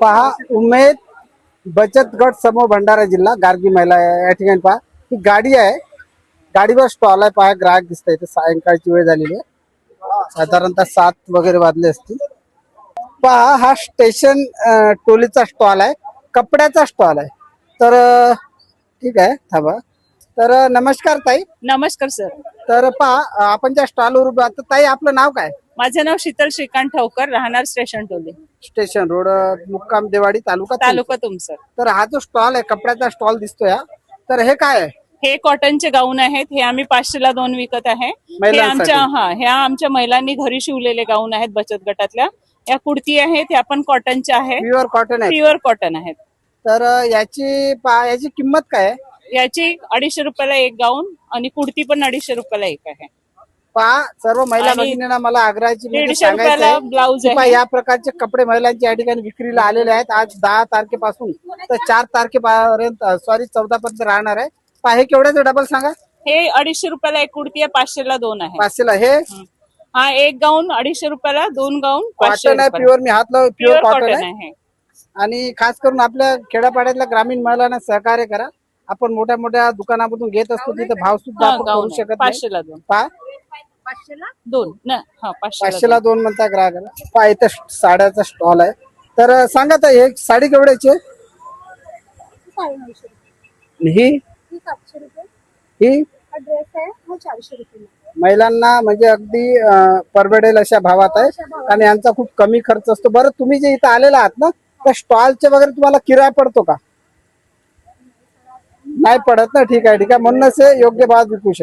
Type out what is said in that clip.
पहा उमेद बचत गट समूह भंडारा जिल्हा गार्गी महिला या ठिकाणी पहा ही गाडी आहे. गाडीवर स्टॉल आहे. पहा ग्राहक दिसत इथे. सायंकाळची वेळ झालेली आहे. साधारणतः 7 वगैरे वाजले असतील. पहा हा स्टेशन टोलीचा स्टॉल आहे. कपड्याचा स्टॉल आहे. तर ठीक आहे थांबा. तर नमस्कार ताई. नमस्कार सर. तर पहा आपण ज्या स्टॉलवर उभे आहात. तर ताई आपलं नाव काय? माझे नाव शीतल श्रीकांत ठावकर, राहणार स्टेशन टोली, स्टेशन रोड मुक्काम देवाडी तालुका तालुका तुमसर. तर हा जो स्टॉल आहे कपड्याचा स्टॉल दिसतोय हा. तर हे काय आहे? हे कॉटनचे गाऊन आहेत. हे आम्ही 500ला 2 विकत आहे. हे महिलांसाठी. ह्या आमच्या महिलांनी घरी शिवलेले गाऊन आहेत बचत गटातल्या. या कुर्ती आहेत, ह्या पण कॉटनच्या आहेत, प्युअर कॉटन आहे. प्युअर कॉटन आहेत. तर याची किंमत काय आहे? याची 250 रुपयाला एक गाऊन आणि कुर्ती पण 250 रुपयाला एक आहे. पहा सर्व महिला आणि भगिनींना मला आग्रहाची म्हणजे 150 सांगायचं रुपयाला आहे ब्लाऊज की पहा आहे. या प्रकारचे कपडे महिलांच्या या ठिकाणी विक्रीला आलेले आहेत. आज 10 तारखेपासून तर 4 तारखेपर्यंत 14 पर्यंत राहणार आहे. पहा हे केवढ्याचं डबल सांगा? हे 250 रुपयाला एक कुर्ती आहे, 500ला 2 आहे. 500ला. हे हा एक गाऊन 250 रुपयाला 2 गाऊन 500 कॉटन आहे. रुपयाला. प्युअर मी हात लावून प्युअर प्युअर कॉटन कॉटन आहे. आहे. आणि खास करून आपल्या खेड्यापाड्यातल्या ग्रामीण महिलांना सहकार्य करा. आपण मोठ्या मोठ्या दुकानामधून घेत असतो तिथे भाव सुद्धा हा आपण गाऊन करू आहे. शकत नाही. 500ला 2. पहा 2 ना, हा 500ला 2 म्हणता ग्राहकाला. पहा इथे साड्याचा स्टॉल आहे. तर सांगा तर हे साडी केवढ्याची आहे? 950 ही ही 700 रुपये. ही हा ड्रेस आहे हा 400 रुपये. महिलांना म्हणजे अगदी परवडेल अशा भावात आहे आणि यांचा खूप कमी खर्च असतो. बरं तुम्ही जे इथं आलेला आहात ना त्या स्टॉलचे वगैरे तुम्हाला किराया पडतो का? नाही पडत ना. ठीक आहे ठीक आहे. म्हणूनच हे योग्य भावात विकू शकतो.